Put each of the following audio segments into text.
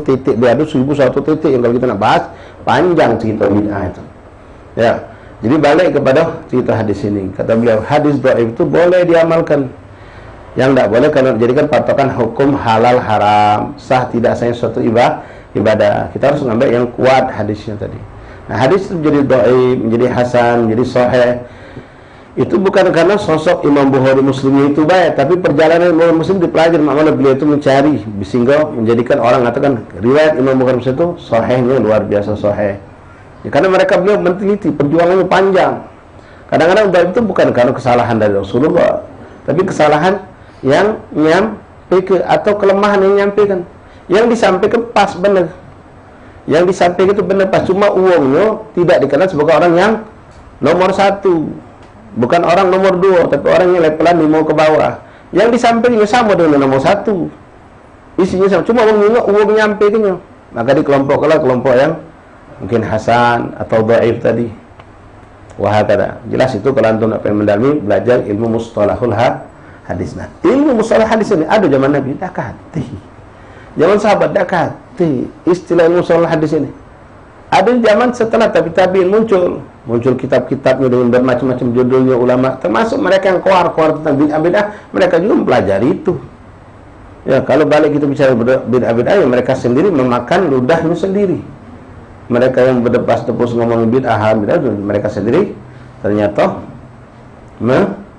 titik, dia ada 1001 titik yang kalau kita nak bahas panjang cerita bid'ah itu. Ya, jadi balik kepada cerita hadis ini. Kata beliau, hadis dhaif itu boleh diamalkan. Yang tidak boleh kalau dijadikan patokan hukum halal haram, sah tidak sahnya suatu ibadah. Kita harus mengambil yang kuat hadisnya tadi. Nah, hadis itu menjadi dhaif, menjadi hasan, menjadi sahih. Itu bukan karena sosok Imam Bukhari Muslim itu baik, tapi perjalanan Imam Muslim dipelajari, maknanya beliau itu mencari sehingga menjadikan orang mengatakan riwayat Imam Bukhari Muslim itu sahihnya luar biasa sahih. Ya, karena mereka beliau meneliti, perjuangannya panjang. Kadang-kadang itu bukan karena kesalahan dari Rasulullah, tapi kesalahan yang nyampaikan atau kelemahan yang nyampaikan. Yang disampaikan pas benar. Yang disampaikan itu benar pas, cuma uangnya tidak dikenal sebagai orang yang nomor 1. Bukan orang nomor 2, tapi orang yang levelan 5 ke bawah. Yang disampaikannya sama dengan nomor 1. Isinya sama, cuma uang nyampaikannya. Maka dikelompokkanlah kelompok yang mungkin hasan atau dhaif tadi. Wahakala. Jelas itu kalau antum nak mendalami, belajar ilmu mustalahul hadis. Nah, ilmu mustalah hadis ini ada zaman Nabi, dah kati. Zaman sahabat dah kati. Istilah ilmu mustalah hadis ini ada zaman setelah tabi'in muncul kitab-kitabnya dengan bermacam-macam judulnya ulama, termasuk mereka yang keluar tentang bid'ah, mereka juga mempelajari itu. Ya, kalau balik kita bicara bid'ah, ya mereka sendiri memakan ludahnya sendiri. Mereka yang berdepas-depus ngomong bid'ah, mereka sendiri ternyata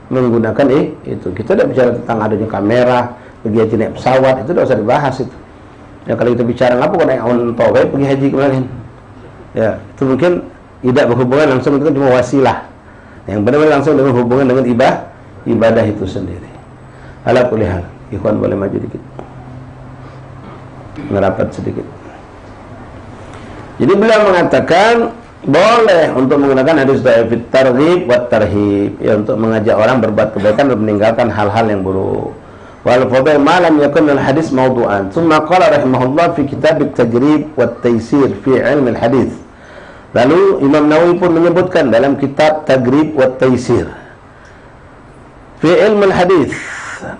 menggunakan itu. Kita tidak bicara tentang adanya kamera, pergi haji naik pesawat, itu tidak usah dibahas itu. Ya, kalau kita bicara apa kok naik onto pergi haji kemarin. Ya, itu mungkin tidak berhubungan langsung, itu cuma wasilah. Yang benar-benar langsung dengan hubungan dengan ibadah itu sendiri. Ala kulli hal, ikhwan boleh maju dikit. Merapat sedikit. Jadi beliau mengatakan boleh untuk menggunakan hadis dhaif targhib wa tarhib, ya, untuk mengajak orang berbuat kebaikan dan meninggalkan hal-hal yang buruk. Wal fadil ma lam yakun al hadis mawdu'an. Tsumma qala rahimahullah fi kitab at-tajrib wa at-taysir fi ilm al-hadis. Lalu Imam Nawawi pun menyebutkan dalam kitab Tagrib wa Taysir fi ilmu al-hadis,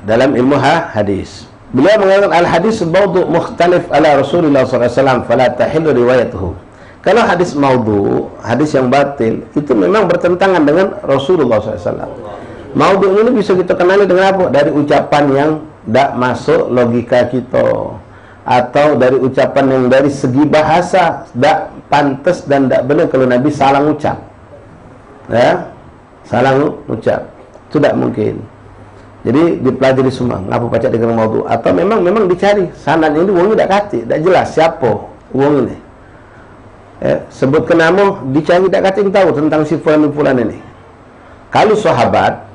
dalam ilmu hadis. Beliau mengatakan al-hadis mawdu' mukhtalif ala Rasulullah SAW fala tahillu riwayatuhu. Kalau hadis mawdu', hadis yang batil, itu memang bertentangan dengan Rasulullah SAW. Mawdu' ini bisa kita kenali dengan apa? Dari ucapan yang tidak masuk logika kita, atau dari ucapan yang dari segi bahasa tidak pantas dan tidak benar kalau Nabi salah ucap. Ya, salah ucap itu tidak mungkin. Jadi dipelajari semua, ngapa pacak dengan mawdu', atau memang dicari sanad ini uangnya tidak kati, tidak jelas siapa uang ini. Sebutkan nama, dicari tidak kati, tahu tentang si fulan ini. Kalau sahabat,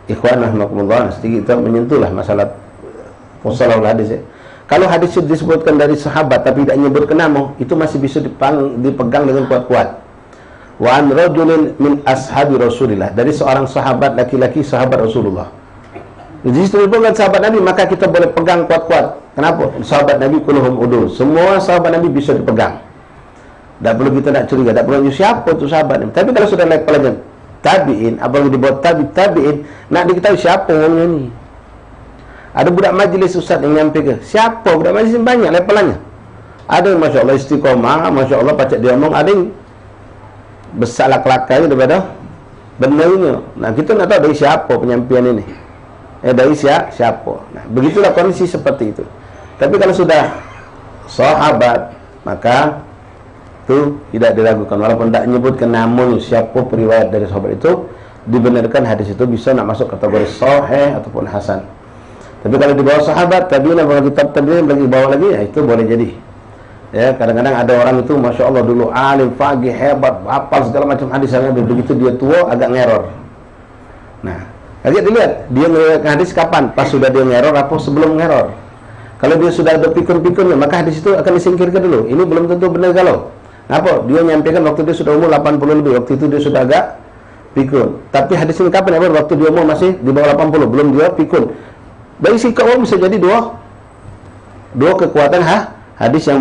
ikhwan rahmatullah, sedikit kita menyentuhlah masalah mustalah hadis. Kalau hadis itu disebutkan dari sahabat tapi tidak menyebutkan nama, itu masih bisa dipegang dengan kuat-kuat. Wa an rajulin min ashabi Rasulillah, dari seorang sahabat laki-laki sahabat Rasulullah. Jadi disebutkan sahabat Nabi, maka kita boleh pegang kuat-kuat. Kenapa? Sahabat Nabi kulluhum udul. Semua sahabat Nabi bisa dipegang. Tak perlu kita nak curiga, tak perlu siapa tu sahabat Nabi. Tapi kalau sudah naik pelajaran tabi'in, apalagi dibuat tabi'in, nak diketahui siapa orangnya ni. Ada budak majlis ustaz yang nyampe ke, siapa budak majlis yang banyak levelannya. Ada yang Masya Allah istiqomah, Masya Allah pacak dia omong, ada yang besar lak-lakanya daripada benarnya. Nah, kita nak tahu dari siapa penyampaian ini. Dari siapa. Nah, begitulah kondisi seperti itu. Tapi kalau sudah sahabat, maka itu tidak diragukan, walaupun tidak menyebutkan namanya siapa periwayat dari sahabat itu, dibenarkan hadis itu bisa nak masuk kategori sahih ataupun hasan. Tapi kalau di bawah sahabat, tabi'in, bawah kitab tabi'in, bagi bawah lagi, ya itu boleh jadi. Ya, kadang-kadang ada orang itu Masya Allah dulu alim, faqih, hebat, hafal segala macam hadis, begitu dia tua agak ngeror. Nah, lagi dilihat dia meriwayatkan hadis kapan? Pas sudah dia ngeror apa sebelum ngeror? Kalau dia sudah ada pikun-pikunnya, maka hadis itu akan disingkirkan dulu. Ini belum tentu benar kalau. Apa? Dia nyampaikan waktu dia sudah umur 80 lebih, waktu itu dia sudah agak pikun. Tapi hadis ini kapan? Waktu dia umur masih di bawah 80, belum dia pikun. Dari sikap orang bisa jadi dua kekuatan hadis yang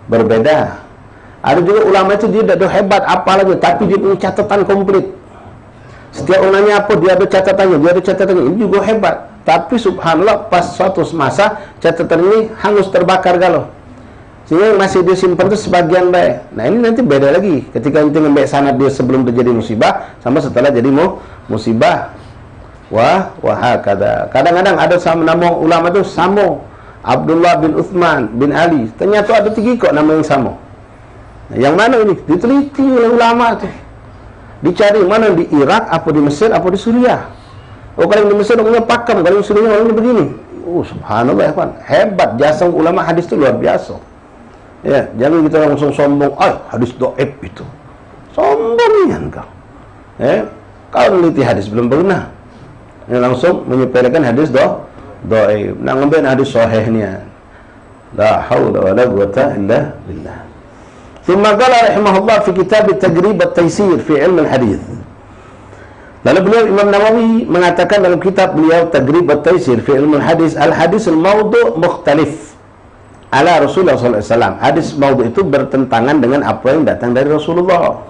berbeda. Ada juga ulama itu dia tidak hebat apalagi, tapi dia punya catatan komplit. Setiap orang nanya apa, dia ada catatannya, ini juga hebat. Tapi subhanallah pas suatu masa catatan ini hangus terbakar galau. Sehingga masih disimpan itu sebagian baik. Nah ini nanti beda lagi ketika ente ngambil sanad dia sebelum terjadi musibah sama setelah jadi musibah. Wahakada. Kadang-kadang ada sama nama ulama itu sama Abdullah bin Uthman bin Ali. Ternyata ada 3 kok nama yang sama. Nah, yang mana ini? Diteliti oleh ulama tuh. Dicari mana di Irak, apa di Mesir, apa di Suriah. Oh kalau di Mesir punya pakam, kalau di Suriah orangnya begini. Oh subhanallah ya kan. Hebat jasa ulama hadis itu luar biasa. Ya, jangan kita langsung sombong, hadis dhaif itu. Sombongan kau. Kau meneliti hadis belum pernah. Ini langsung menyepelekan hadis dhaif. Nak ngambil hadis sahihnya. La haula wala quwata illa billah. Thumma qala rahimahullah fi kitab at-Tagrib at-Taysir fi ilm al-hadis. Lalu beliau Imam Nawawi mengatakan dalam kitab beliau Tagrib at-Taysir fi ilm al-hadis, al-hadis al-mawdu' mukhtalif ala Rasulullah SAW. Hadis maudhu itu bertentangan dengan apa yang datang dari Rasulullah.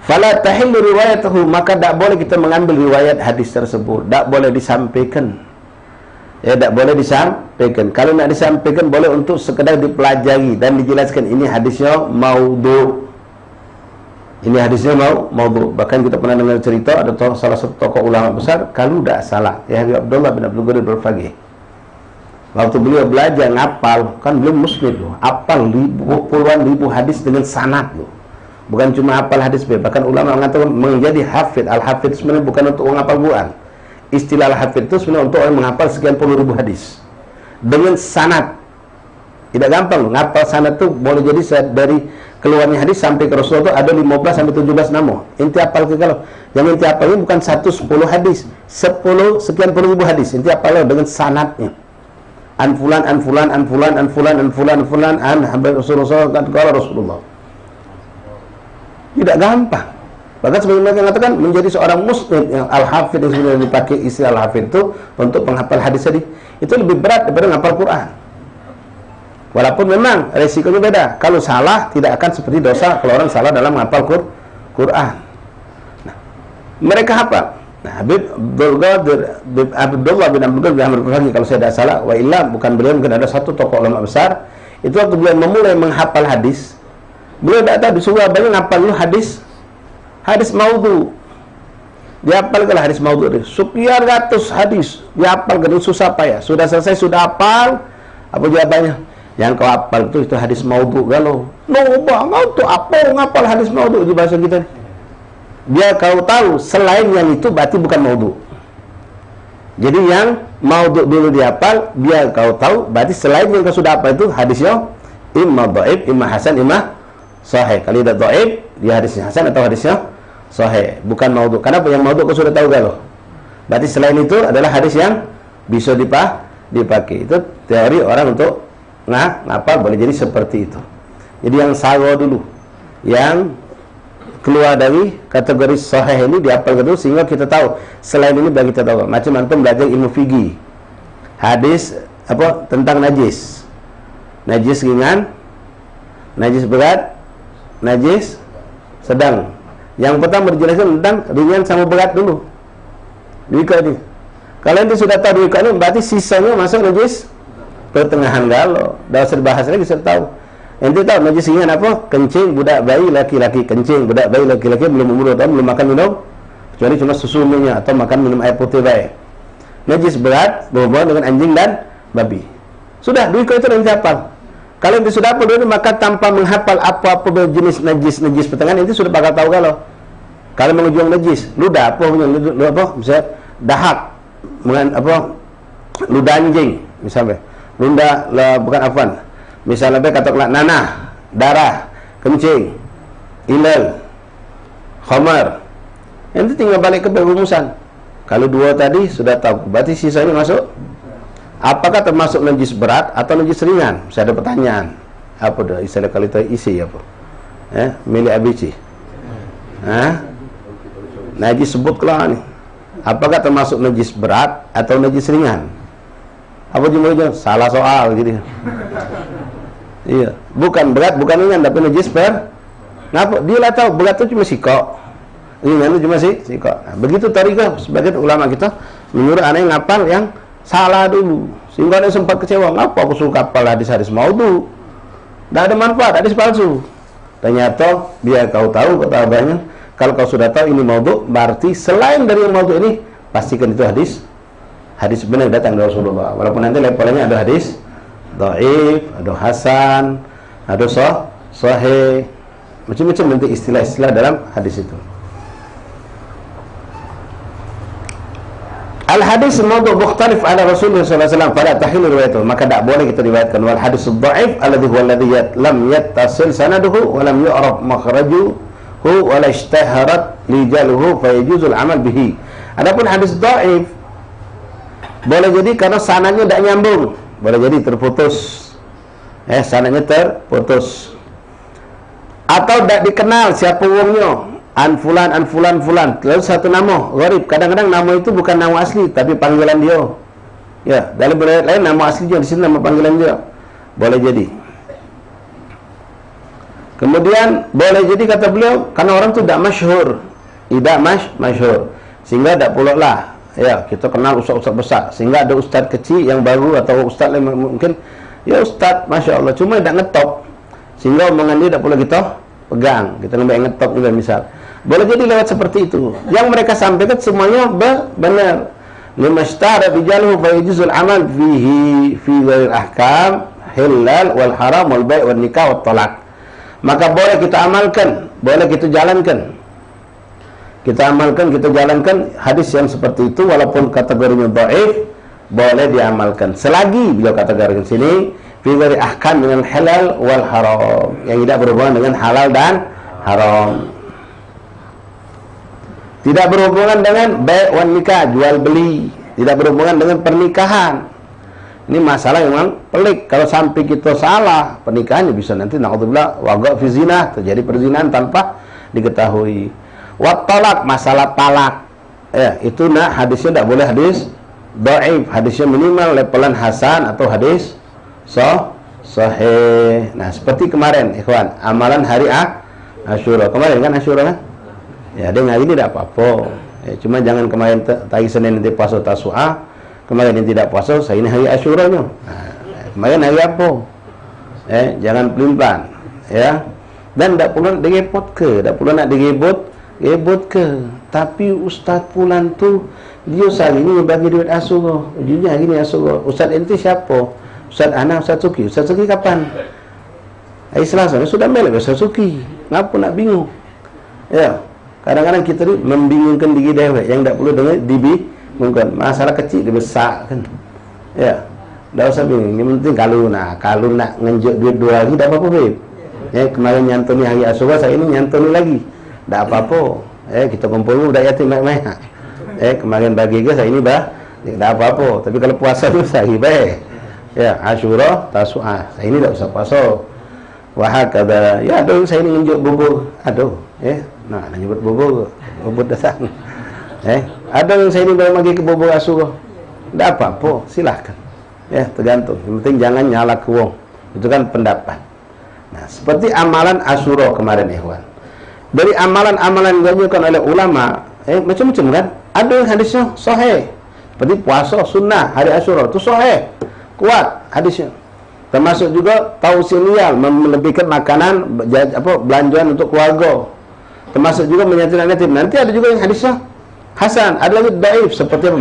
Fala tahillu riwayatuhu, maka tak boleh kita mengambil riwayat hadis tersebut, tak boleh disampaikan. Ya, tak boleh disampaikan. Kalau nak disampaikan boleh untuk sekedar dipelajari dan dijelaskan ini hadisnya maudhu. Ini hadisnya maudhu. Bahkan kita pernah dengar cerita ada salah satu tokoh ulama besar, kalau tak salah, ya Abdullah bin Abdul Ghadir al-Faqih. Waktu beliau belajar ngapal, kan belum muslim loh, hafal puluhan ribu hadis dengan sanad loh. Bukan cuma hafal hadis, bahkan ulama mengatakan menjadi hafid. Al-hafid sebenarnya bukan untuk menghafal Quran. Istilah al-hafid itu sebenarnya untuk orang menghafal sekian puluh ribu hadis dengan sanad. Tidak gampang loh, ngapal sanad itu boleh jadi dari keluarnya hadis sampai ke Rasulullah itu ada 15 sampai 17 nama. Inti hafal ke kalau yang inti hafalnya bukan 1 10 hadis, 10 sekian puluh ribu hadis. Inti hafal dengan sanadnya. An fulan an fulan an fulan an fulan an fulan an fulan an habib Rasulullah kata Rasulullah. Tidak gampang. Bahkan sebagaimana yang mengatakan menjadi seorang muslim yang al-hafid yang sebenarnya dipakai istilah al-hafid itu untuk penghafal hadis tadi itu lebih berat daripada menghafal Quran. Walaupun memang resikonya beda. Kalau salah tidak akan seperti dosa kalau orang salah dalam menghafal Quran. Nah, mereka hafal. Nah, Habib Abdullah bin Abdul Ghadir kalau saya tidak salah, wa illa bukan beliau, mungkin ada satu tokoh ulama besar. Itu waktu beliau memulai menghafal hadis, beliau tidak tahu disuruh abangnya ngapal dulu hadis maudhu. Dia hafalkan hadis maudhu itu. Sekian ratus hadis dia hafal, dengan susah payah. Sudah selesai, sudah hafal. Apa jawabannya? Yang kau hafal itu hadis maudhu galau. Bang, tuh apa ngapal hadis maudhu di bahasa kita nih? Biar kau tahu selain yang itu berarti bukan maudhu. Jadi yang maudhu dulu dihafal, biar kau tahu berarti selain yang kau sudah hafal itu hadisnya imma dhaif, imma hasan, imma sahih. Kalau tidak dhaif, dia hadisnya hasan atau hadisnya sahih, bukan maudhu. Kenapa? Yang maudhu kau sudah tahu galau. Berarti selain itu adalah hadis yang bisa dipakai. Itu teori orang untuk ngapal boleh jadi seperti itu. Jadi yang sawa dulu, yang keluar dari kategori sahih ini dihafal dulu sehingga kita tahu selain ini bagi kita tahu. Macam antum belajar ilmu fikih, hadis apa tentang najis ringan, najis berat, najis sedang. Yang pertama dijelaskan tentang ringan sama berat dulu. Duika ini. Kalau ente sudah tahu duika ini berarti sisanya masuk najis pertengahan galau. Dah usah dibahas lagi, sudah tahu. Ente tahu najis ringan apa? Kencing budak bayi laki-laki, kencing budak bayi laki-laki belum umur 2 tahun, belum makan minum kecuali cuma susu minyak atau makan minum air putih baik. Najis berat berhubungan dengan anjing dan babi. Sudah, duika itu ente hafal. Kalau ente sudah hafal dulu, maka tanpa menghafal apa-apa jenis najis pertengahan, ente sudah bakal tahu kalau mengunjung najis, ludah apa misalnya dahak, ludah anjing misalnya. Bukan afwan. Misalnya katakanlah nanah, darah, kencing, ilal, khamar. Nanti tinggal balik ke perumusan. Kalau 2 tadi sudah tahu, berarti sisanya masuk. Apakah termasuk najis berat atau najis ringan? Bisa ada pertanyaan. Apa dah istilah kali itu isi apa? Milik ABC. Najis sebutlah nih. Apakah termasuk najis berat atau najis ringan? Apa jumlahnya? Salah soal gitu. Iya, bukan berat, bukan ringan, tapi najis ngapa? Dia lah tahu berat itu cuma sikok, ringan itu cuma sikok. Nah, begitu tarikah sebagian ulama kita menyuruh anak yang ngapal yang salah dulu, sehingga ada sempat kecewa. Ngapa aku suruh kapal hadis-hadis maudhu? Tidak ada manfaat, hadis palsu. Ternyata biar kau tahu, kata abahnya, kalau kau sudah tahu ini maudhu, berarti selain dari yang maudhu ini, pastikan itu hadis benar datang dari Rasulullah. Walaupun nanti levelnya ada hadis dhaif, ada hasan, ada sahih, macam-macam nanti istilah-istilah dalam hadis itu. Al-hadis maudhu mukhtalif ala Rasulullah sallallahu alaihi wasallam fala tahillu riwayatuhu, maka tak boleh kita riwayatkan. Wal hadis dhaif alladhi huwa alladhi lam yattasil sanaduhu wa lam yu'raf makhrajuhu wa la ishtaharat lijaluhu fa yajuzul amal bihi. Adapun hadis dhaif boleh jadi karena sanadnya tidak nyambung, boleh jadi terputus. Sanadnya terputus. Atau tidak dikenal siapa wongnya. An fulan, lalu satu nama gharib. Kadang-kadang nama itu bukan nama asli tapi panggilan dia. Ya, dalam riwayat lain nama aslinya, di sini nama panggilan dia. Boleh jadi. Kemudian boleh jadi kata beliau karena orang itu tidak masyhur. Tidak masyhur. Sehingga tidak pula lah. Ya, kita kenal ustaz-ustaz besar. Sehingga ada ustaz kecil yang baru atau ustaz lain mungkin ya ustaz Masya Allah cuma tidak ngetop. Sehingga omongan dia tidak pula kita pegang. Kita lebih ngetop juga misal. Boleh jadi lewat seperti itu. Yang mereka sampaikan semuanya benar. Limashtara bijaluhu fa yajuzul amal fihi fi ghairil ahkam halal wal haram wal bai' wal nikah wat talaq. Maka boleh kita amalkan, boleh kita jalankan. Kita amalkan, kita jalankan hadis yang seperti itu walaupun kategorinya dhaif, boleh diamalkan. Selagi beliau kategorikan sini fi ghairi ahkam minal halal wal haram, yang tidak berhubungan dengan halal dan haram. Tidak berhubungan dengan bai' wan nikah, jual beli, tidak berhubungan dengan pernikahan. Ini masalah yang memang pelik. Kalau sampai kita salah, pernikahannya bisa nanti naudzubillah waqa fi zina, terjadi perzinahan tanpa diketahui. Wat talak, masalah talak. Ya, itu hadisnya tidak boleh hadis dhaif, hadisnya minimal levelan hasan atau hadis sahih. Nah, seperti kemarin, ikhwan, amalan hari Asyura. Kemarin kan Asyura kan? Ya, dia hari ini tidak apa-apa. Ya, cuma jangan kemarin hari Senin nanti puasa Tasu'a, kemarin ini tidak puasa, saya ini hari Asyuranya. Nah, kemarin hari apa? Jangan pelin-pelan. Ya. Dan tidak pula nak direpot ke, tidak pula nak direbut ke. Tapi Ustaz Fulan tu dia sehari ini bagi duit Asyura. Ujungnya hari ini Asyura. Ustaz ente siapa? Ustaz Ana, Ustaz Suki. Ustaz Suki kapan? Hari Selasa. Sudah melek Ustaz Suki. Kenapa nak bingung? Ya. Kadang-kadang kita ni membingungkan diri dewek yang tak perlu dengar dibingungkan. Masalah kecil dibesarkan. Ya. Tak usah bingung. Yang penting kalau nak ngenjuk duit 2 hari tak apa-apa, babe. Ya, kemarin nyantuni hari Asyura, saya ini nyantuni lagi. Tak apa-apa. Kita kumpul budak yatim baik-baik. Kemarin bagi ke saya ini tak apa-apa. Tapi kalau puasa tu sehari baik. Ya, Asyura, Tasu'a. Saya ini tak usah puasa. Wahakadha. Ya, aduh saya ini ngenjuk bubur. Aduh, nah, nyebut bubur datang. Ada yang saya ini baru pergi ke bubur Asyura. Tak apa-apa, silahkan. Ya, tergantung. Yang penting jangan nyala ke wong. Itu kan pendapat. Nah, seperti amalan Asyura kemarin, ikhwan. Dari amalan-amalan yang dianjurkan oleh ulama, macam-macam kan? Ada yang hadisnya sahih. Seperti puasa sunnah hari Asyura, itu sahih. Kuat hadisnya. Termasuk juga tausial, melebihkan makanan belanjaan untuk keluarga. Termasuk juga menyantuni yatim. Nanti ada juga yang hadisnya hasan, ada lagi dhaif seperti apa?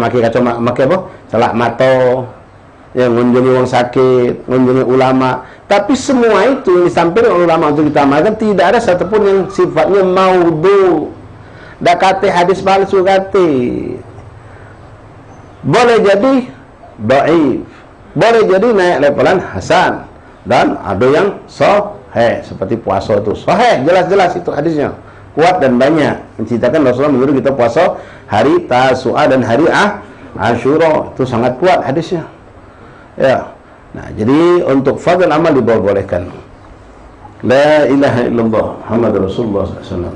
Pakai apa? Celak mata, yang mengunjungi orang sakit, mengunjungi ulama. Tapi semua itu yang disampaikan oleh ulama untuk kita amalkan, tidak ada satupun yang sifatnya maudhu. Dak kata hadis palsu kata. Boleh jadi dhaif, boleh jadi naik levelan hasan, dan ada yang sahih seperti puasa itu sahih, jelas-jelas itu hadisnya kuat dan banyak menceritakan Rasulullah menyuruh kita puasa hari Tasu'a dan hari Asyura, itu sangat kuat hadisnya. Ya. Nah, jadi untuk fadl amal dibolehkan. La ilaha illallah Muhammadur Rasulullah SAW.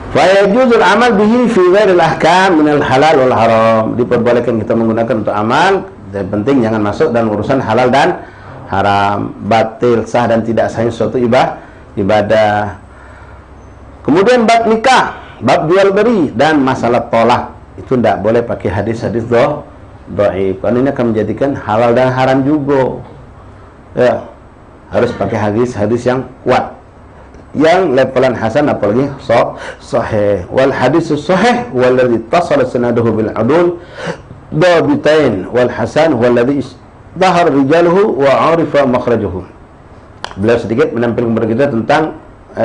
Fa yajuzul amal bihi fi ghairil ahkam minal halal wal haram. Diperbolehkan kita menggunakan untuk amal, yang penting jangan masuk dalam urusan halal dan haram, batil, sah dan tidak sahnya suatu ibadah. Kemudian bab nikah, bab jual beli dan masalah tolak. itu tidak boleh pakai hadis-hadis dhaif. Karena ini akan menjadikan halal dan haram juga. Ya, harus pakai hadis-hadis yang kuat, yang levelan hasan, apalagi sahih. Wal hadis sahih walladzi tasala sanaduhu bil adul dabitain, wal hasan walladzi dahar rijaluhu wa arifa makhrajuhu. Beliau sedikit menampilkan kepada kita tentang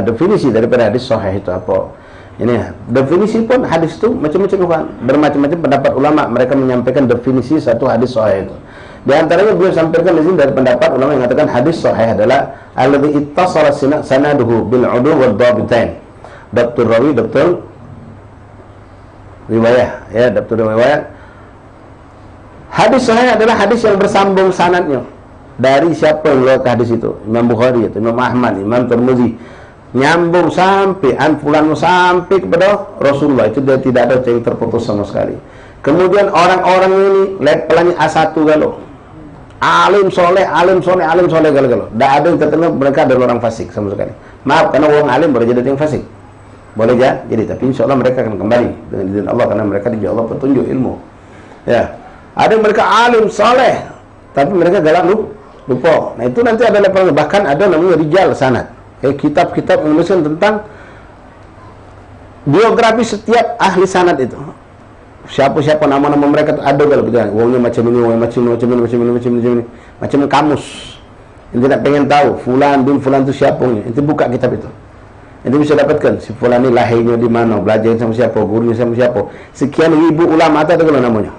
definisi daripada hadis sahih itu apa. Ini definisi pun hadis itu macam-macam kan, bermacam-macam pendapat ulama mereka menyampaikan definisi satu hadis sahih itu. Di antaranya beliau sampaikan di sini dari pendapat ulama yang mengatakan hadis sahih adalah alladzi ittasala sanaduhu bil udul wad dhabitain. Daptur rawi, daptur riwayah, ya, daptur riwayat. Hadis sahih adalah hadis yang bersambung sanadnya. Dari siapa yang meriwayatkan hadis itu? Imam Bukhari, Imam Ahmad, Imam Tirmizi, nyambung sampai fulan sampai kepada Rasulullah. Itu dia tidak ada yang terputus sama sekali. Kemudian orang-orang ini levelnya A1 galau, alim soleh galau. Tidak ada yang terkenal mereka adalah orang fasik sama sekali. Maaf, karena orang alim boleh jadi yang fasik, boleh jadi, tapi insya Allah mereka akan kembali dengan izin Allah, karena mereka dijauh Allah petunjuk ilmu. Ya, ada mereka alim soleh, tapi mereka galak lupa. Nah itu nanti ada levelnya. Bahkan ada namanya rijal sanad. Kitab-kitab menuliskan tentang biografi setiap ahli sanad itu. Siapa-siapa nama-nama mereka ada kalau gitu. Wongnya macam ini, wongnya macam ini, macam kamus. Yang tidak pengen tahu fulan bin fulan itu siapa nya. Itu buka kitab itu. Itu bisa dapatkan si fulan ini lahirnya di mana, belajar sama siapa, gurunya sama siapa. Sekian ribu ulama ada kalau namanya.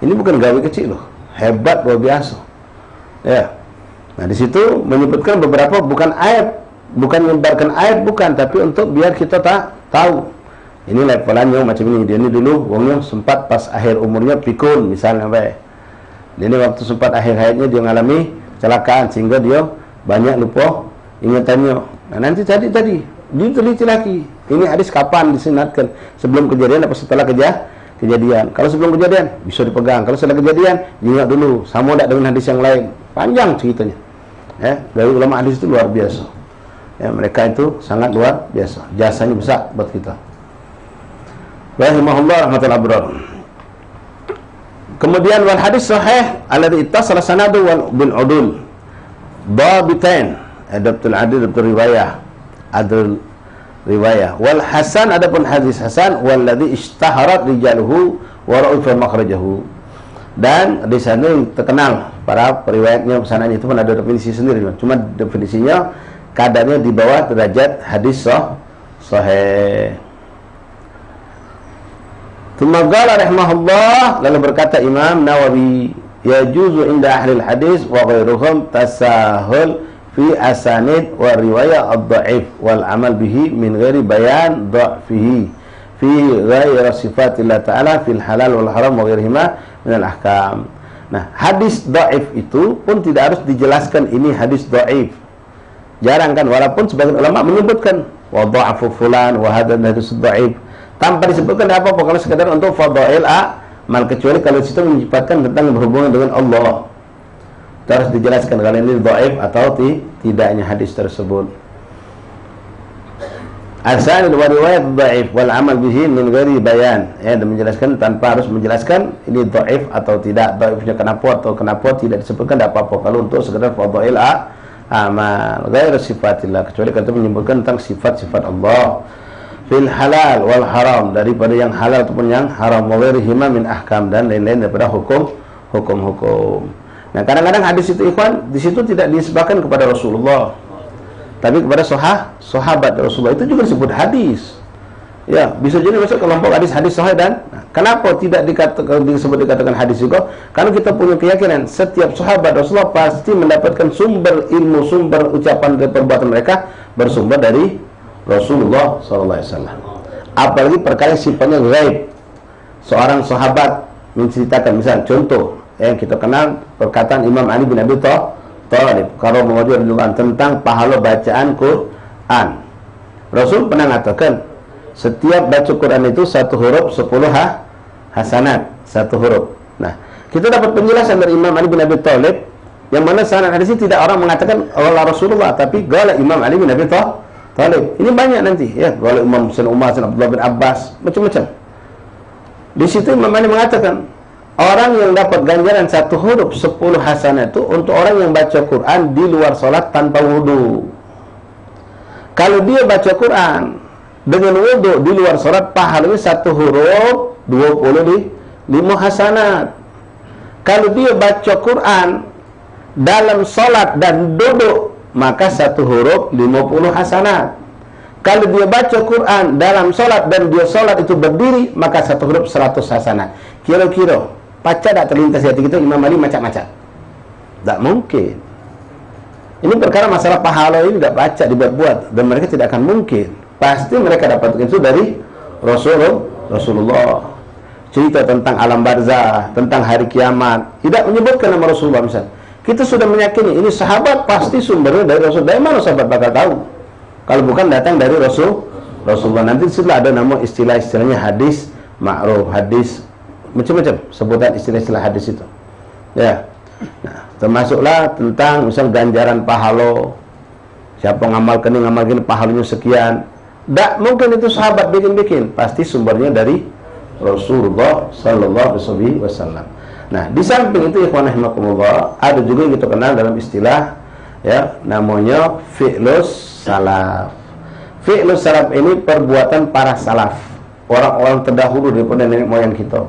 Ini bukan gawe kecil loh. Hebat luar biasa. Ya. Nah, di situ menyebutkan beberapa bukan ayat, bukan menyebarkan ayat, bukan, tapi untuk biar kita tak tahu ini levelannya macam ini. Dia ini dulu wongnya sempat pas akhir umurnya pikun misalnya, dia ini waktu sempat akhir hayatnya dia mengalami kecelakaan sehingga dia banyak lupa ingatannya. Nah, nanti tadi diteliti lagi ini hadis kapan disenatkan, sebelum kejadian apa setelah kejadian. Kalau sebelum kejadian bisa dipegang, kalau setelah kejadian ingat dulu, sama tidak dengan hadis yang lain. Panjang ceritanya. Ya, dari ulama hadis itu luar biasa. Ya, mereka itu sangat luar biasa. Jasanya besar buat kita. Rahimahullah rahmatul abrar. Kemudian wal hadis sahih alladzi ittasala sanadu wal bil udul dabitain, adabtul adil, adabtul riwayah. Wal hasan, adapun hadis hasan walladzi ishtaharat rijaluhu wa ra'ifa makhrajahu. Dan di sana yang terkenal para periwayatnya pesanannya itu pun ada definisi sendiri. Cuma definisinya kadarnya di bawah derajat hadis sahih. Tumagala rahimahullah, lalu berkata Imam Nawawi, yajuzu inda ahli hadis wa ghairuhum tasahul fi asanid wa riwayah ad-dha'if wal amal bihi min ghairi bayan dha'fihi fi ghairi sifatillah ta'ala fil halal wal haram wa ghairihima minal ahkam. Nah, hadis dhaif itu pun tidak harus dijelaskan ini hadis dhaif. Jarang kan, walaupun sebagian ulama menyebutkan wa dha'afu fulan wa hadha hadis dhaif tanpa disebutkan apa-apa, kalau sekadar untuk fadhail amal, kecuali kalau situ menyifatkan tentang berhubungan dengan Allah. Itu harus dijelaskan kalau ini dhaif atau tidaknya hadis tersebut. Asanid wa riwayat dhaif wal amal bihi min ghairi bayan, ya, dan menjelaskan tanpa harus menjelaskan ini dhaif atau tidak, dhaifnya kenapa tidak disebutkan, tidak apa-apa kalau untuk sekedar fadhail amal ghairi sifatillah, kecuali kalau menyebutkan tentang sifat-sifat Allah fil halal wal haram, daripada yang halal ataupun yang haram, wa ghairihima min ahkam, dan lain-lain daripada hukum. Nah, kadang-kadang hadis itu ikhwan di situ tidak disebutkan kepada Rasulullah, tapi kepada sahabat Rasulullah, itu juga disebut hadis. Ya, bisa jadi masuk kelompok hadis-hadis sahih. Dan kenapa tidak dikatakan hadis juga? Karena kita punya keyakinan setiap sahabat Rasulullah pasti mendapatkan sumber ilmu, sumber ucapan dan perbuatan mereka bersumber dari Rasulullah SAW. Apalagi perkara sifatnya ghaib. Seorang sahabat menceritakan, misal contoh yang kita kenal perkataan Imam Ali bin Abi Thalib kalau mengajari tentang pahala bacaan Quran. Rasul pernah mengatakan setiap baca Quran itu satu huruf 10 hasanat, satu huruf. Nah, kita dapat penjelasan dari Imam Ali bin Abi Thalib yang mana sanad hadis ini tidak orang mengatakan oleh Rasulullah, tapi qala Imam Ali bin Abi Thalib. Ini banyak nanti, ya, qala Imam Husain Umar, Abdullah bin Abbas, macam-macam. Di situ Imam Malik mengatakan orang yang dapat ganjaran 1 huruf 10 hasanah itu untuk orang yang baca Quran di luar sholat tanpa wudu. Kalau dia baca Quran dengan wudu di luar sholat, pahalanya 1 huruf 25 hasanat. Kalau dia baca Quran dalam sholat dan duduk, maka 1 huruf 50 hasanat. Kalau dia baca Quran dalam sholat dan dia sholat itu berdiri, maka 1 huruf 100 hasanat. Kira-kira pacar tak terlintas di hati kita Imam Ali macam-macam? Tak mungkin. Ini perkara masalah pahala ini tidak baca dibuat-buat, dan mereka tidak akan mungkin. Pasti mereka dapatkan itu dari Rasulullah. Cerita tentang alam barzah, tentang hari kiamat, tidak menyebutkan nama Rasulullah misalnya. Kita sudah meyakini ini sahabat pasti sumbernya dari Rasul. Dari mana sahabat bakal tahu? Kalau bukan datang dari Rasulullah. Nanti setelah ada nama istilah-istilahnya hadis ma'ruf, hadis macam-macam sebutan istilah-istilah hadis itu. Ya. Nah, termasuklah tentang misal ganjaran pahala. Siapa ngamalkan ini pahalanya sekian. Tak mungkin itu sahabat bikin-bikin, pasti sumbernya dari Rasulullah sallallahu alaihi wasallam. Nah, di samping itu ikhwan rahimakumullah, ada juga yang kita kenal dalam istilah ya, namanya fi'lus salaf. Fi'lus salaf ini perbuatan para salaf, orang-orang terdahulu daripada nenek moyang kita.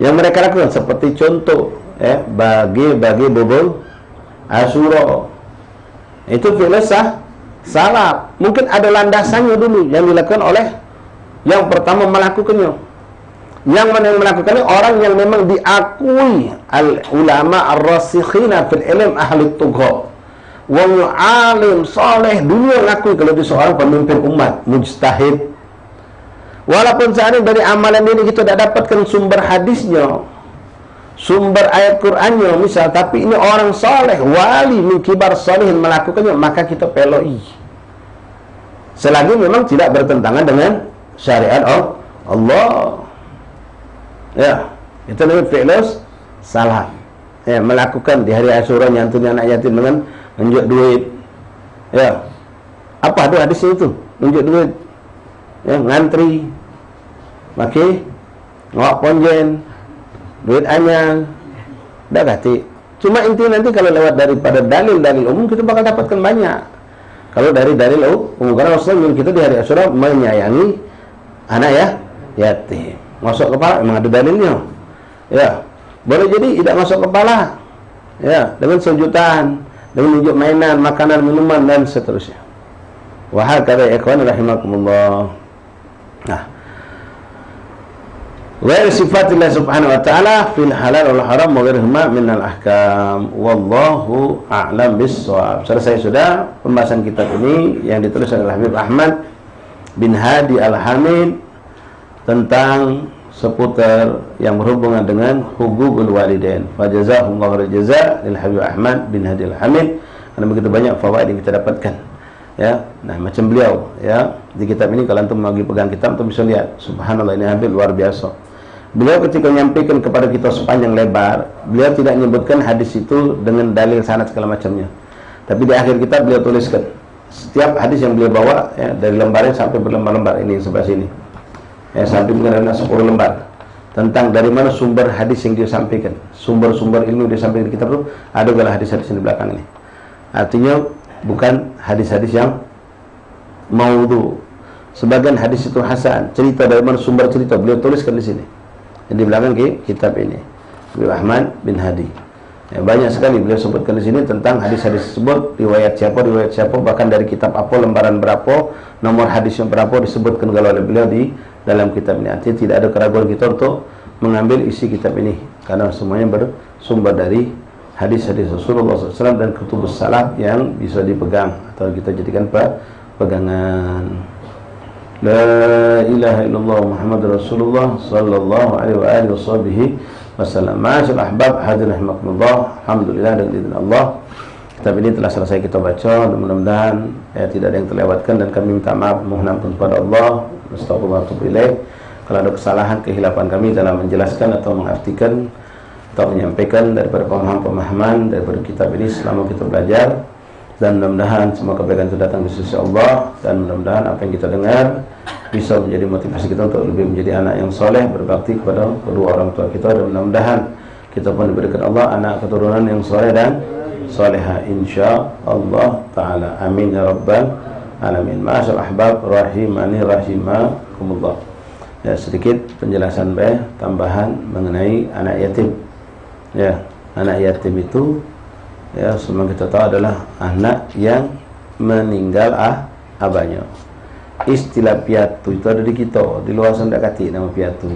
Yang mereka lakukan seperti contoh ya, bagi bubur Asyura. Itu fi'lus salaf. Mungkin ada landasannya dulu yang dilakukan oleh yang pertama melakukannya. Yang mana yang melakukannya orang yang memang diakui al-ulama ar-rasikhina fil ilm ahli tugha. Wong alim soleh dunia ngakui kalau dia seorang pemimpin umat mujtahid. Walaupun saat ini dari amalan ini kita tidak dapatkan sumber hadisnya, sumber ayat Qur'annya misal, tapi ini orang soleh, wali min kibar solehin melakukannya, maka kita peloi. Selagi memang tidak bertentangan dengan syariat Allah. Ya, itu namanya fi'lus salaf. Ya, melakukan di hari Asyura nyantunin anak yatim dengan nunjuk duit. Ya. Apa ada hadisnya itu? Nunjuk duit. Ya, ngantri. Maki ngawak ponjen. Duit anyang. Dah ganti. Cuma intinya nanti kalau lewat daripada dalil-dalil umum kita bakal dapatkan banyak. Kalau dari dalil umum, karena Rasulullah kita di hari Asyura menyayangi anak ya yatim. Masuk kepala memang ada dalilnya. Ya, boleh jadi tidak masuk kepala. Ya, dengan sejutaan, dengan tunjuk mainan, makanan, minuman dan seterusnya. Wa hakadha ikhwan rahimakumullah. Nah, wa sifatillah subhanahu wa ta'ala fil halal wal haram wa ghairihima min al ahkam. Wallahu a'lam bis-shawab. Selesai sudah pembahasan kitab ini yang ditulis oleh Habib Ahmad bin Hadi Al-Hamid tentang seputar yang berhubungan dengan hububul walidain. Fajazahullahu khairal jazaa lil Habib Ahmad bin Hadi Al-Hamid, karena begitu banyak fawaid yang kita dapatkan. Ya, nah macam beliau ya, di kitab ini kalau antum lagi pegang kitab antum bisa lihat, subhanallah ini Habib luar biasa. Beliau ketika menyampaikan kepada kita sepanjang lebar, beliau tidak menyebutkan hadis itu dengan dalil sanad segala macamnya. Tapi di akhir kitab beliau tuliskan setiap hadis yang beliau bawa ya, dari lembarnya sampai berlembar-lembar ini sebelah sini. Ya, sampai mengenai 10 lembar tentang dari mana sumber hadis yang dia sampaikan, sumber-sumber ilmu yang dia sampaikan di kitab itu ada adalah hadis-hadis di belakang ini. Artinya bukan hadis-hadis yang maudhu. Sebagian hadis itu hasan, cerita dari mana sumber cerita beliau tuliskan di sini. Di belakang kitab ini, Habib Ahmad bin Hadi. Ya, banyak sekali beliau sebutkan di sini tentang hadis-hadis tersebut, riwayat siapa, bahkan dari kitab apa, lembaran berapa, nomor hadis yang berapa disebutkan oleh beliau di dalam kitab ini. Artinya tidak ada keraguan kita untuk mengambil isi kitab ini, karena semuanya bersumber dari hadis-hadis Rasulullah SAW dan kutubus salaf yang bisa dipegang atau kita jadikan pegangan. La ilaha illallah Muhammadur Rasulullah sallallahu alaihi wasallam. Ma'asyil ahbab, hadirin rahimakumullah. Alhamdulillah dengan izin Allah kitab ini telah selesai kita baca, dan mudah-mudahan ya, tidak ada yang terlewatkan, dan kami minta maaf, mohon ampun kepada Allah. Astagfirullah wa atubu ilaih. Kalau ada kesalahan, kehilapan kami dalam menjelaskan atau mengartikan atau menyampaikan daripada pemahaman daripada kitab ini selama kita belajar, dan mudah-mudahan semua kebaikan itu datang dari sisi Allah, dan mudah-mudahan apa yang kita dengar bisa menjadi motivasi kita untuk lebih menjadi anak yang soleh, berbakti kepada kedua orang tua kita, dan mudah-mudahan kita pun diberikan Allah anak keturunan yang soleh dan soleha insyaallah taala. Amin ya rabbal alamin. Ma'asyar ahbab rahimani rahimakumullah. Ya, sedikit penjelasan tambahan mengenai anak yatim. Ya, anak yatim itu ya semua kita tahu adalah anak yang meninggal abahnya. Istilah piatu itu ada di kita, di luar sana tak kati nama piatu.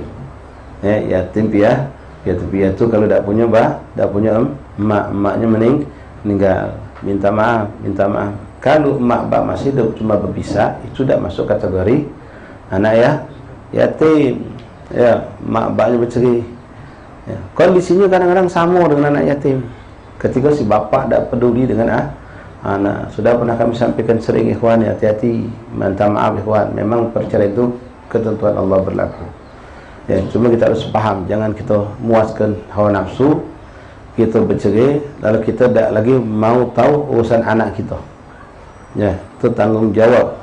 Ya, yatim piatu kalau tak punya tak punya emaknya meninggal, minta maaf. Kalau emak masih hidup cuma berpisah, itu tidak masuk kategori anak yatim. Ya, emak bapaknya bercerai. Ya, kondisinya kadang-kadang sama dengan anak yatim. Ketika si bapak tak peduli dengan anak. Sudah pernah kami sampaikan sering, ikhwan, hati-hati, minta maaf ikhwan, memang perceraian itu ketentuan Allah berlaku. Ya, cuma kita harus paham, jangan kita muaskan hawa nafsu, kita bercerai lalu kita tak lagi mau tahu urusan anak kita. Ya, itu tanggung jawab.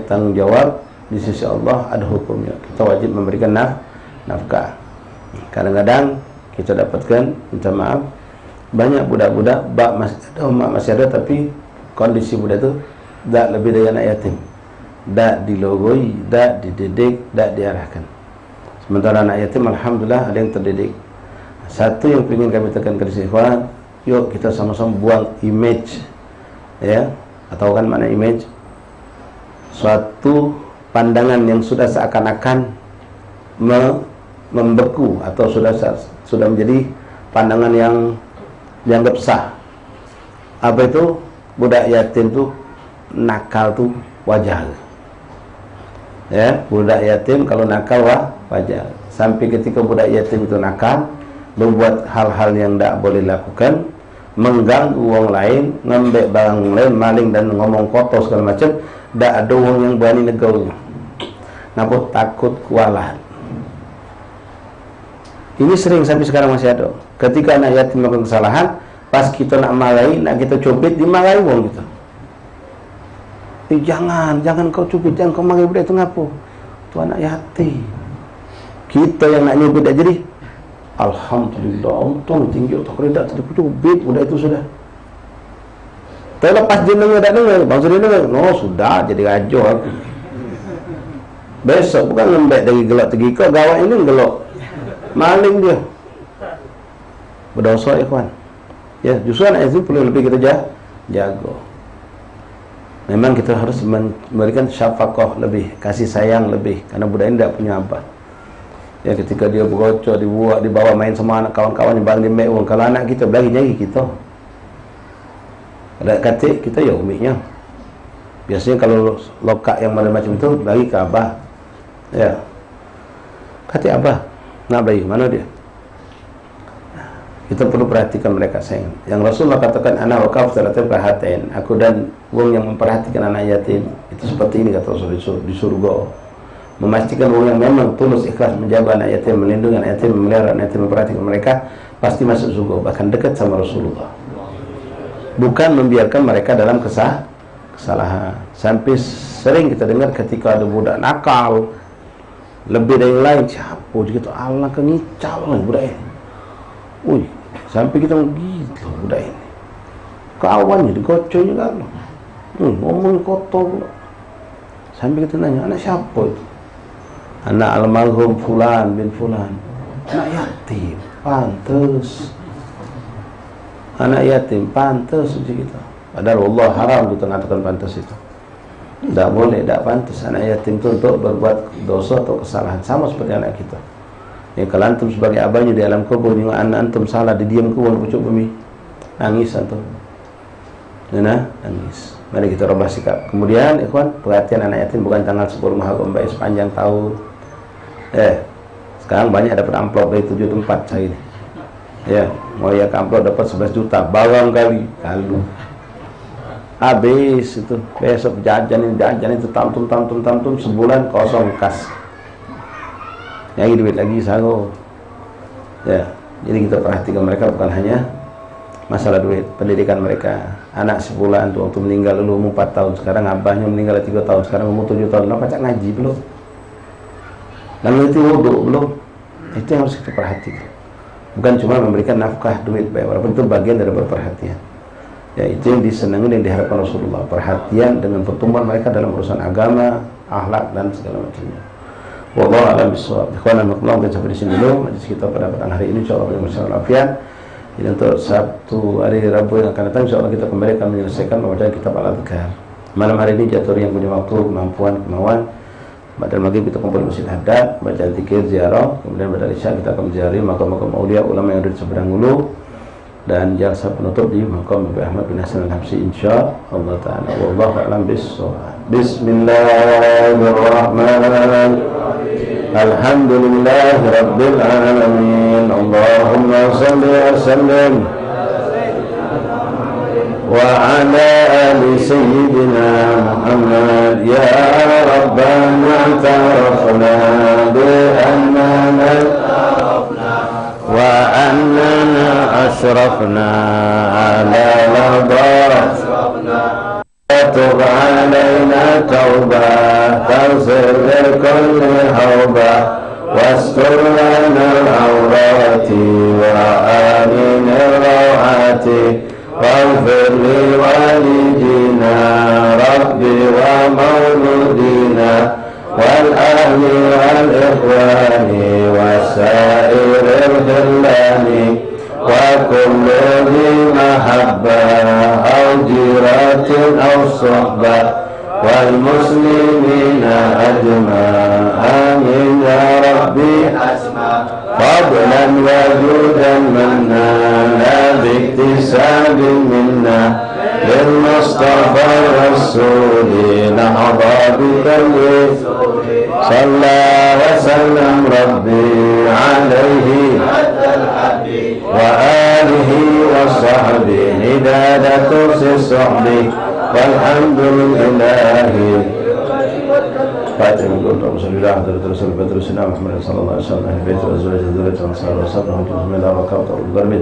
Tanggung jawab di sisi Allah ada hukumnya. Kita wajib memberikan nafkah. Kadang-kadang kita dapatkan, minta maaf, banyak budak-budak emak masih ada, tapi kondisi budak itu tak lebih dari anak yatim, tak dilogoi, tak dididik, tak diarahkan. Sementara anak yatim alhamdulillah ada yang terdidik. Satu yang ingin kami tekankan di sini, yuk kita sama-sama buang image, ya, atau kan mana image, suatu pandangan yang sudah seakan-akan membeku atau sudah menjadi pandangan yang dianggap sah. Apa itu? Budak yatim tu nakal tu wajar. Ya, budak yatim kalau nakal wajar. Sampai ketika budak yatim itu nakal, membuat hal-hal yang tak boleh lakukan, mengganggu orang lain, ngambil barang lain, maling dan ngomong kotor segala macam, tak ada orang yang berani negaunya. Kenapa? Takut kualat. Ini sering sampai sekarang masih ada. Ketika anak yatim melakukan kesalahan, pas kita nak marahi, nak kita cubit, dimarahi orang kita. Jangan kau cubit, jangan kau marahi budak itu ngapo? Itu anak yatim. Kita yang nak nyubit dah jadi. Alhamdulillah, untung tinggi otak kereta tadi cubit budak itu sudah. Terlepas dia dengar tak dengar, bangsa dia dengar, no sudah jadi raja aku. Besok bukan lembek dari gelak tinggi kau, gawat ini gelak. Maling dia berdosa ikhwan. Ya, justru anak itu perlu lebih kita jaga. Memang kita harus memberikan syafaqah lebih, kasih sayang lebih, karena budak ini tidak punya apa. Ya, ketika dia bergocok, dibawa main sama anak kawan-kawannya, bang dia mek, kalau anak kita bagi jari kita. Ada katik kita ya umiknya. Biasanya kalau lokak yang macam itu bagi ke abah. Ya. Katik abah. Nak bagi mana dia? Kita perlu perhatikan mereka sayang. Yang Rasulullah katakan anak wakaf terhadap perhatian. Aku dan wong yang memperhatikan anak yatim itu seperti ini kata Rasul di surga. Memastikan wong yang memang tulus ikhlas menjaga anak yatim, melindungi anak yatim, memelihara anak yatim, memperhatikan mereka pasti masuk surga, bahkan dekat sama Rasulullah. Bukan membiarkan mereka dalam kesalahan. Sampai sering kita dengar ketika ada budak nakal lebih dari yang lain, siapa dia kata Allah kengical budak ini. Wih, sampai kita gitu budak ini. Kawannya digocoknya kan. Ngomong kotor pula. Sampai kita nanya, anak siapa itu? Anak almarhum Fulan bin Fulan. Anak yatim, pantas. Anak yatim, pantas uji kita. Padahal Allah haram kita mengatakan pantas itu. Tak boleh, tak pantas anak yatim itu untuk berbuat dosa atau kesalahan, sama seperti anak kita. Ya, kalau antum sebagai abahnya di alam kubur, dengan anak antum salah, didiam ke pucuk bumi, nangis antum. Nangis. Mari kita rubah sikap. Kemudian, ikhwan, perhatian anak yatim bukan tanggal 10 Muharram baik sepanjang tahun. Sekarang banyak dapat amplop dari 7 tempat saya ini. Ya, mau ya amplop dapat 11 juta, barang kali, kalau habis itu besok jajan itu tantum sebulan kosong kas. Yang duit lagi sago. Ya, jadi kita perhatikan mereka bukan hanya masalah duit, pendidikan mereka. Anak sebulan tuh waktu meninggal dulu umur 4 tahun, sekarang abahnya meninggal 3 tahun, sekarang umur 7 tahun. Lah pacak ngaji belum? Lalu itu wudhu belum? Itu yang harus kita perhatikan. Bukan cuma memberikan nafkah duit, walaupun itu bagian dari berperhatian. Ya itu yang disenangi dan diharapkan Rasulullah, perhatian dengan pertumbuhan mereka dalam urusan agama, akhlak dan segala macamnya. Wallahu a'lam bishawab. Ikhwan dan mungkin sampai di sini dulu majlis kita pada petang hari ini, insyaallah dengan afiat. Jadi untuk Sabtu hari Rabu yang akan datang insyaallah kita kembali akan menyelesaikan pembacaan kitab Al-Adhkar. Malam hari ini jatuh yang punya waktu, kemampuan, kemauan. Badal maghrib kita kumpul di Masjid Haddad, baca zikir, ziarah, kemudian badal isya kita akan menziarahi makam-makam aulia ulama yang ada di seberang hulu, dan jalsa penutup di makam Nabi Ahmad bin Hasan Al-Habsyi insyaallah taala. Wallahu a'lam bishawab. Bismillahirrahmanirrahim. Alhamdulillahi rabbil alamin. Allahumma shalli wa sallim وعلى آل سيدنا محمد يا ربنا اعترفنا بأننا وأننا أشرفنا على الأبرار تب علينا توبة تغفر لكل حوبة واستر لنا العورات وآمن الروعات واغفر لوالدينا ربي ومولودينا والأهل والإخوان وسائر الخلان وكل ذي محبة أو جيرة أو صحبة والمسلمين أجمعين يا ربي فضلا وجودا منا لا باكتساب منا للمصطفى الرسول نحظى بكل صلى وسلم ربي عليه وآله وصحبه هداية كرسي صحبه والحمد لله. فاتح من قلت رسول الله حضرة رسول بدر سيدنا محمد صلى الله عليه وسلم أهل بيت وأزواج ذريته وأنصاره وصحبه بسم الله وكافة والقرب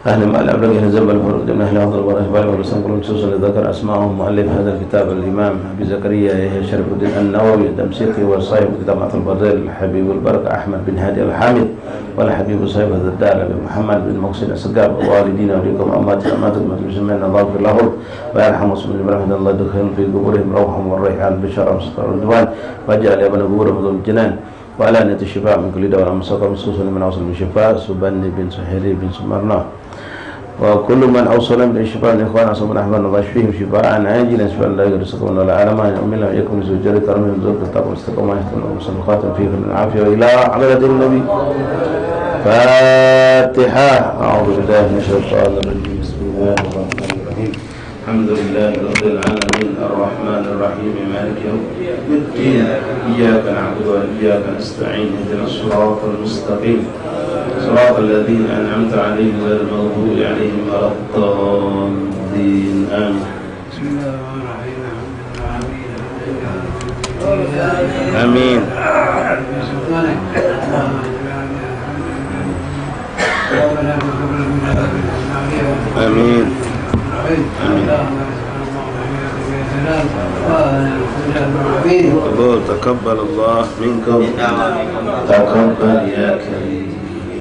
أهل مع الأبلغ يهزم الفرق من أهل حضر والأخبار والرسول كلهم خصوصا لذكر أسمائهم مؤلف هذا الكتاب الإمام أبي زكريا يحيى شرف الدين النووي الدمشقي وصاحب كتاب عطف الفضيل حبيب البركة أحمد بن هادي الحامد والحبيب صاحب هذا الدار أبي محمد بن محسن السقاف والدينا وليكم أماتكم المسلمين الله يغفر لهم ويرحم مسلمين برحمة الله يدخلهم في قبورهم روحهم والريحان بشرى مستقر الرضوان واجعل يا ابن قبورهم ذو الجنان وعلى نية الشفاء من كل دواء والمساقم خصوصا لمن أوصل بالشفاء سبني بن سحيري بن سمرنا وكل من أوصل بالشفاء الإخوان أصبنا أحمد الله يشفيهم شفاء عاجلا شفاء لا يرزقون ولا عالما يؤمن لهم يكون زوجات كرمهم زوج التقوى والاستقامة يحتمل ومسلم خاتم فيه من العافية وإلى حضرة النبي. فاتحة. أعوذ بالله من الشيطان الرجيم. بسم الله الرحمن الرحيم. الحمد لله رب العالمين الرحمن الرحيم مالك يوم الدين إياك نعبد وإياك نستعين اهدنا الصراط المستقيم صراط الذين أنعمت عليهم غير المغضوب عليهم ولا الضالين آمين. آمين. آمين. آمين. تقبل الله منكم تقبل يا كريم.